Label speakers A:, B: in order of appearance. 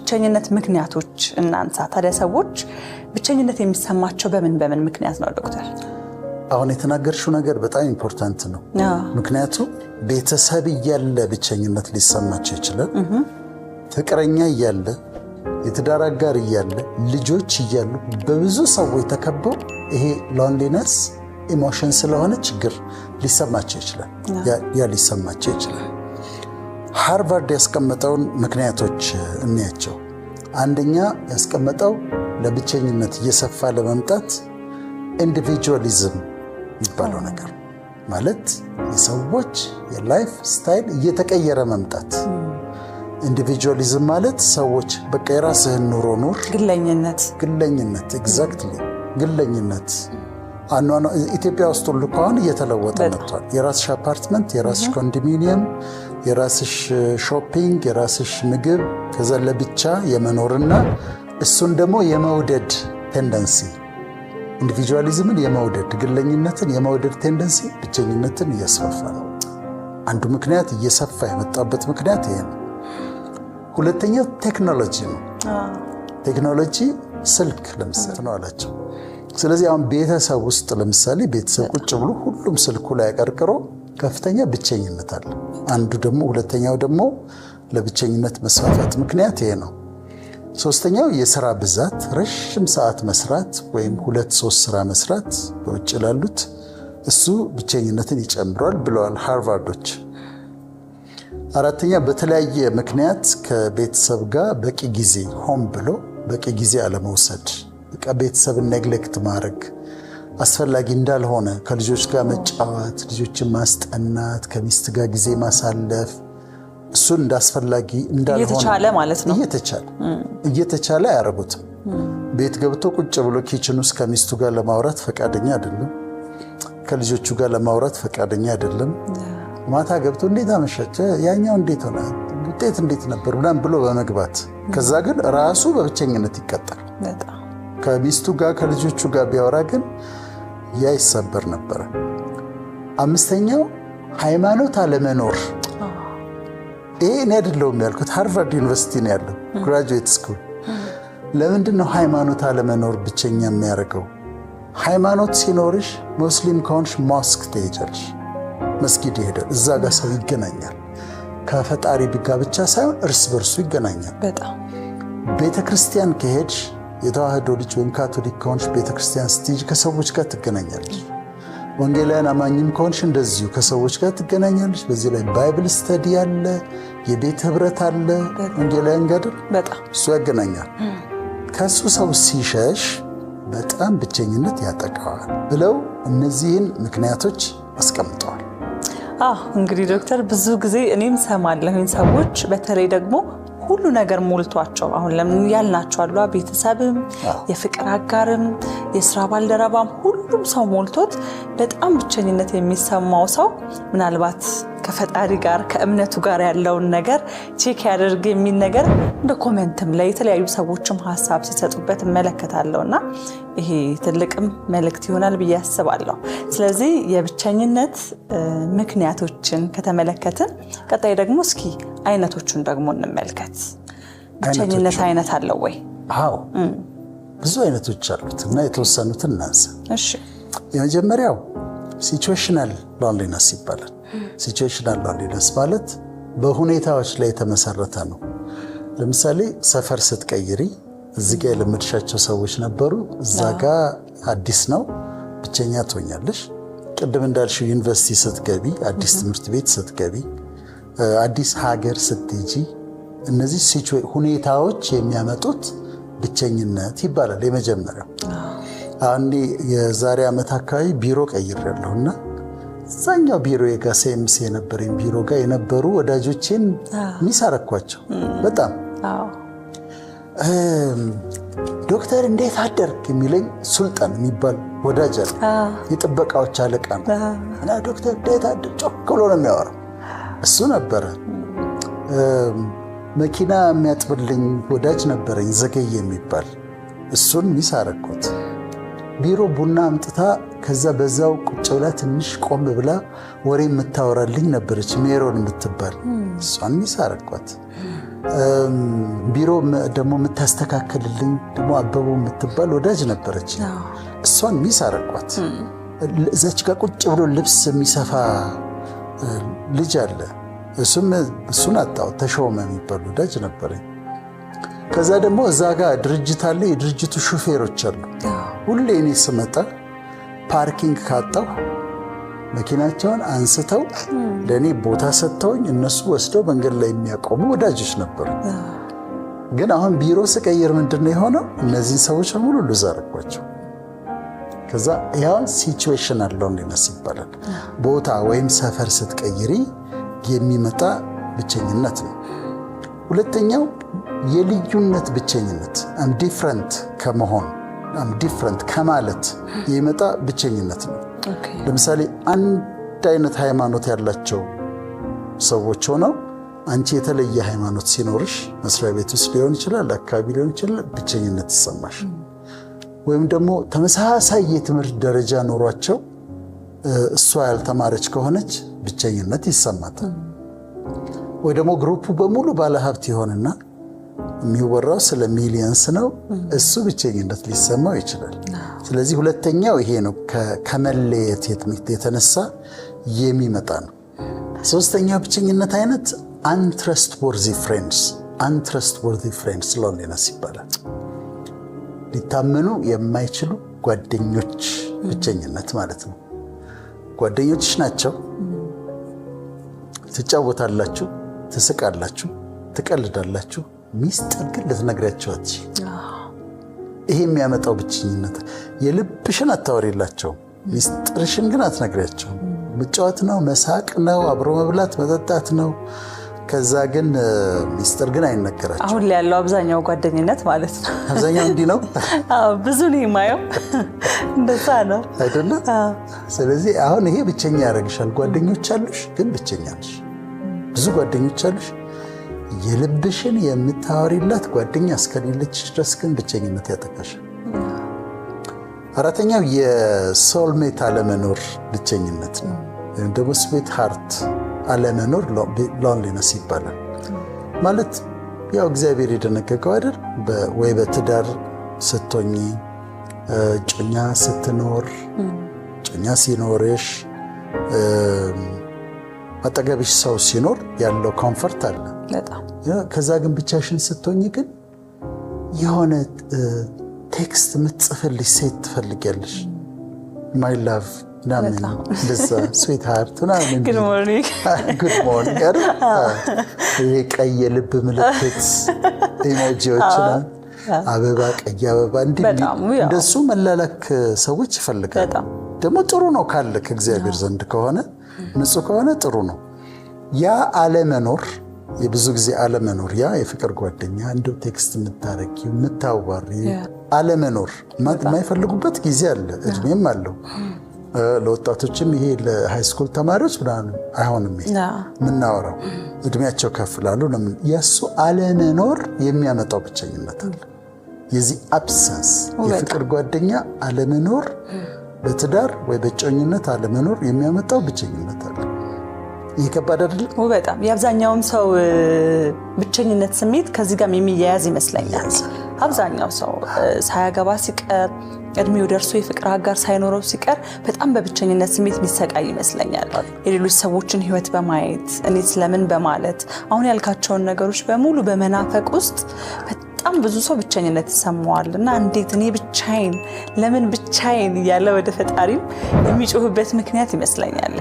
A: የብቸኝነት ምክንያቶች እናንሳ። ታዲያ ሰዎች ብቸኝነት የሚሰማቸው በምን ምክንያት ነው ዶክተር?
B: አሁን የተናገርሽው ነገር በጣም ኢምፖርታንት ነው። ምክንያቱም ቤተሰብ እያለ ብቸኝነት ሊሰማቸው ይችላል። ፍቅረኛ እያለ፣ የትዳር አጋር እያለ፣ ልጆች እያሉ በብዙ ሰዎች ተከበው ይሄ ሎንሊነስ ኢሞሽን ስለሆነ ችግር ሊሰማቸው ይችላል። ያ ሊሰማቸው ይችላል። ሃርቫርድ ያስቀመጠውን ምክንያቶች እንያቸው። አንደኛ ያስቀመጠው ለብቸኝነት እየሰፋ ለመምጣት ኢንዲቪጁዋሊዝም የሚባለው ነገር ማለት የሰዎች የላይፍ ስታይል እየተቀየረ መምጣት። ኢንዲቪጁዋሊዝም ማለት ሰዎች በቃ የራስህን ኑሮ ኑር፣ ግለኝነት ኤግዛክትሊ ግለኝነት ኢትዮጵያ ውስጥ ሁሉ ከሆነ እየተለወጠ መጥቷል። የራስሽ አፓርትመንት፣ የራስሽ ኮንዶሚኒየም፣ የራስሽ ሾፒንግ፣ የራስሽ ምግብ ከዛ ለብቻ የመኖርና እሱን ደግሞ የመውደድ ቴንደንሲ ኢንዲቪጁዋሊዝምን የመውደድ ግለኝነትን የመውደድ ቴንደንሲ ብቸኝነትን እያስፋፋ ነው። አንዱ ምክንያት እየሰፋ የመጣበት ምክንያት ይሄ ነው። ሁለተኛው ቴክኖሎጂ ነው። ቴክኖሎጂ ስልክ ለምሳሌ ነው አላቸው። ስለዚህ አሁን ቤተሰብ ውስጥ ለምሳሌ ቤተሰብ ቁጭ ብሎ ሁሉም ስልኩ ላይ አቀርቅሮ ከፍተኛ ብቸኝነት አለ። አንዱ ደግሞ ሁለተኛው ደግሞ ለብቸኝነት መስፋፋት ምክንያት ይሄ ነው። ሶስተኛው የሥራ ብዛት፣ ረጅም ሰዓት መስራት ወይም 2-3 ስራ መስራት በውጭ ላሉት እሱ ብቸኝነትን ይጨምራል ብለዋል ሃርቫርዶች። አራተኛ በተለያየ ምክንያት ከቤተሰብ ጋር በቂ ጊዜ ሆን ብሎ በቂ ጊዜ አለመውሰድ፣ በቃ ቤተሰብን ኔግሌክት ማድረግ፣ አስፈላጊ እንዳልሆነ ከልጆች ጋር መጫወት፣ ልጆችን ማስጠናት፣ ከሚስት ጋር ጊዜ ማሳለፍ እሱን እንዳስፈላጊ እንዳልሆነ
A: እየተቻለ ማለት ነው።
B: እየተቻለ አያረጉትም። ቤት ገብቶ ቁጭ ብሎ ኪችን ውስጥ ከሚስቱ ጋር ለማውራት ፈቃደኛ አይደለም። ከልጆቹ ጋር ለማውራት ፈቃደኛ አይደለም። ማታ ገብቶ እንዴት አመሻች፣ ያኛው እንዴት ሆነ፣ ውጤት እንዴት ነበር ምናምን ብሎ በመግባት ከዛ ግን ራሱ በብቸኝነት ይቀጣል። ከሚስቱ ጋር ከልጆቹ ጋር ቢያወራ ግን ያ ይሰበር ነበር። አምስተኛው ሃይማኖት አለመኖር። ይሄ እኔ አይደለሁም ያልኩት፣ ሃርቫርድ ዩኒቨርሲቲ ነው ያለው ግራጁዌት ስኩል። ለምንድን ነው ሃይማኖት አለመኖር ብቸኛ የሚያደርገው? ሃይማኖት ሲኖርሽ ሙስሊም ከሆንሽ ሞስክ ትሄጃለሽ፣ መስጊድ ይሄዳል፣ እዛ ጋር ሰው ይገናኛል። ከፈጣሪ ጋር ብቻ ሳይሆን እርስ በርሱ ይገናኛል። በጣም ቤተክርስቲያን ከሄድሽ የተዋህዶ ልጅ ወይም ካቶሊክ ከሆንሽ ቤተክርስቲያን ስትሄጂ ከሰዎች ጋር ትገናኛለሽ። ወንጌላውያን አማኝም ከሆንሽ እንደዚሁ ከሰዎች ጋር ትገናኛለሽ። በዚህ ላይ ባይብል ስተዲ አለ፣ የቤት ህብረት አለ። ወንጌላውያን ጋር እሱ ያገናኛል። ከሱ ሰው ሲሸሽ በጣም ብቸኝነት ያጠቃዋል ብለው እነዚህን ምክንያቶች አስቀምጠዋል።
A: እንግዲህ ዶክተር ብዙ ጊዜ እኔም ሰማለሁኝ ሰዎች በተለይ ደግሞ ሁሉ ነገር ሞልቷቸው አሁን ለምን ያልናቸው አሉ፣ ቤተሰብም የፍቅር አጋርም የሥራ ባልደረባም ሁሉም ሰው ሞልቶት በጣም ብቸኝነት የሚሰማው ሰው ምናልባት ከፈጣሪ ጋር ከእምነቱ ጋር ያለውን ነገር ቼክ ያደርግ የሚል ነገር እንደ ኮሜንትም ላይ የተለያዩ ሰዎችም ሐሳብ ሲሰጡበት እመለከታለሁና ይሄ ትልቅም መልእክት ይሆናል ብዬ አስባለሁ። ስለዚህ የብቸኝነት ምክንያቶችን ከተመለከትን ቀጣይ ደግሞ እስኪ አይነቶቹን ደግሞ እንመልከት። ብቸኝነት አይነት አለው ወይ?
B: አዎ ብዙ አይነቶች አሉት እና የተወሰኑትን እናንሳ።
A: እሺ
B: የመጀመሪያው ሲቹዌሽናል ሎንሊነስ ይባላል። ሲቹዌሽናል ሎንሊነስ ማለት በሁኔታዎች ላይ የተመሰረተ ነው። ለምሳሌ ሰፈር ስትቀይሪ እዚህ ጋር የለመድሻቸው ሰዎች ነበሩ፣ እዛ ጋር አዲስ ነው፣ ብቸኛ ትሆኛለሽ። ቅድም እንዳልሽው ዩኒቨርሲቲ ስትገቢ፣ አዲስ ትምህርት ቤት ስትገቢ፣ አዲስ ሀገር ስትሄጂ እነዚህ ሁኔታዎች የሚያመጡት ብቸኝነት ይባላል። የመጀመሪያው አንዴ የዛሬ ዓመት አካባቢ ቢሮ ቀይሬያለሁና እዛኛው ቢሮ የጋር ሴምስ የነበረኝ ቢሮ ጋር የነበሩ ወዳጆቼን ሚስ አረኳቸው በጣም። ዶክተር እንዴት አደርክ የሚለኝ ሱልጣን የሚባል ወዳጅ አለ፣ የጥበቃዎች አለቃ ነው እና ዶክተር እንዴት አደርክ ጮክ ብሎ ነው የሚያወራው። እሱ ነበረ። መኪና የሚያጥብልኝ ወዳጅ ነበረኝ ዘገየ የሚባል፣ እሱን ሚስ አረኩት። ቢሮ ቡና አምጥታ ከዛ በዛው ቁጭ ብላ ትንሽ ቆም ብላ ወሬ የምታወራልኝ ነበረች ሜሮን የምትባል፣ እሷን ሚስ አረኳት። ቢሮ ደግሞ የምታስተካክልልኝ ደግሞ አበቡ የምትባል ወዳጅ ነበረች። እሷን ሚስ አረኳት። እዛች ጋር ቁጭ ብሎ ልብስ የሚሰፋ ልጅ አለ። እሱን አጣው። ተሾመ የሚባል ወዳጅ ነበረኝ። ከዛ ደግሞ እዛ ጋር ድርጅት አለ። የድርጅቱ ሹፌሮች አሉ። ሁሌ እኔ ስመጣ ፓርኪንግ ካጣሁ መኪናቸውን አንስተው ለእኔ ቦታ ሰጥተውኝ እነሱ ወስደው መንገድ ላይ የሚያቆሙ ወዳጆች ነበሩ። ግን አሁን ቢሮ ስቀይር ምንድነው የሆነው? እነዚህን ሰዎች በሙሉ ሉዝ አደረኳቸው። ከዛ ያው ሲቹዌሽናል ሎንሊነስ ይባላል። ቦታ ወይም ሰፈር ስትቀይሪ የሚመጣ ብቸኝነት ነው። ሁለተኛው የልዩነት ብቸኝነት አም ዲፍረንት ከመሆን አም ዲፍረንት ከማለት የሚመጣ ብቸኝነት ነው። ለምሳሌ አንድ አይነት ሃይማኖት ያላቸው ሰዎች ሆነው አንቺ የተለየ ሃይማኖት ሲኖርሽ መስሪያ ቤት ውስጥ ሊሆን ይችላል፣ አካባቢ ሊሆን ይችላል፣ ብቸኝነት ይሰማሽ። ወይም ደግሞ ተመሳሳይ የትምህርት ደረጃ ኖሯቸው እሷ ያልተማረች ከሆነች ብቸኝነት ይሰማታል። ወይ ደግሞ ግሩፑ በሙሉ ባለሀብት ይሆንና የሚወራው ስለ ሚሊየንስ ነው፣ እሱ ብቸኝነት ሊሰማው ይችላል። ስለዚህ ሁለተኛው ይሄ ነው፣ ከመለየት የተነሳ የሚመጣ ነው። ሶስተኛው ብቸኝነት አይነት አንትረስትወርዚ ፍሬንድስ ሎንሊነስ ይባላል። ሊታመኑ የማይችሉ ጓደኞች ብቸኝነት ማለት ነው። ጓደኞችሽ ናቸው፣ ትጫወታላችሁ፣ ትስቃላችሁ፣ ትቀልዳላችሁ፣ ሚስጥር ግን ልትነግሪያቸው አትችይም። ይሄ የሚያመጣው ብቸኝነት። የልብሽን አታወሪላቸው፣ ሚስጥርሽን ግን አትነግሪያቸው። መጫወት ነው፣ መሳቅ ነው፣ አብሮ መብላት መጠጣት ነው። ከዛ ግን ሚስጥር ግን አይነገራቸው።
A: አሁን ላይ ያለው አብዛኛው ጓደኝነት ማለት ነው።
B: አብዛኛው እንዲህ ነው።
A: ብዙ ነው የማየው፣ እንደዛ ነው
B: አይደለ? ስለዚህ አሁን ይሄ ብቸኛ ያደርግሻል። ጓደኞች አሉሽ ግን ብቸኛ ነሽ። ብዙ ጓደኞች አሉሽ፣ የልብሽን የምታወሪላት ጓደኛ እስከሌለች ድረስ ግን ብቸኝነት ያጠቃሻል። አራተኛው የሶልሜት አለመኖር ብቸኝነት ነው። ወይም ደግሞ ስዊት ሃርት አለመኖር ሎንሊነስ ይባላል። ማለት ያው እግዚአብሔር የደነገገው አይደል? ወይ በትዳር ስትሆኚ፣ ጮኛ ስትኖር፣ ጮኛ ሲኖርሽ፣ አጠገብሽ ሰው ሲኖር ያለው ኮምፈርት አለ። ከዛ ግን ብቻሽን ስትሆኚ ግን የሆነ ቴክስት የምትጽፍልሽ ሴት ትፈልጊያለሽ። ማይ ላቭ ምናምን እንደዛ ስዊት ሃርት ምናምን
A: ጉድ ሞርኒንግ
B: አይደል? ይሄ ቀይ የልብ ምልክት ኢሞጂዎች፣ አበባ፣ ቀይ አበባ እንደሱ መላላክ ሰዎች ይፈልጋሉ። ደግሞ ጥሩ ነው ካለ ከእግዚአብሔር ዘንድ ከሆነ ንጹህ ከሆነ ጥሩ ነው። ያ አለመኖር፣ የብዙ ጊዜ አለመኖር፣ ያ የፍቅር ጓደኛ እንደው ቴክስት የምታረጊ የምታዋሪ አለመኖር የማይፈልጉበት ጊዜ አለ። እድሜም አለው። ለወጣቶችም ይሄ ለሃይስኩል ተማሪዎች ምናምን አይሆንም። ይሄ የምናወራው እድሜያቸው ከፍ ላሉ የሱ አለመኖር የሚያመጣው ብቸኝነት አለ። የዚህ አብሰንስ የፍቅር ጓደኛ አለመኖር፣ በትዳር ወይ በጮኝነት አለመኖር የሚያመጣው ብቸኝነት አለ። ይህ ከባድ አይደለም?
A: በጣም የአብዛኛውም ሰው ብቸኝነት ስሜት ከዚህ ጋር የሚያያዝ ይመስለኛል። አብዛኛው ሰው ሳያገባ ሲቀር፣ እድሜው ደርሶ የፍቅር አጋር ሳይኖረው ሲቀር በጣም በብቸኝነት ስሜት የሚሰቃይ ይመስለኛል። የሌሎች ሰዎችን ህይወት በማየት እኔ ስለምን በማለት አሁን ያልካቸውን ነገሮች በሙሉ በመናፈቅ ውስጥ በጣም ብዙ ሰው ብቸኝነት ይሰማዋል። እና እንዴት እኔ ብቻዬን ለምን ብቻዬን እያለ ወደ ፈጣሪም የሚጮህበት ምክንያት ይመስለኛል።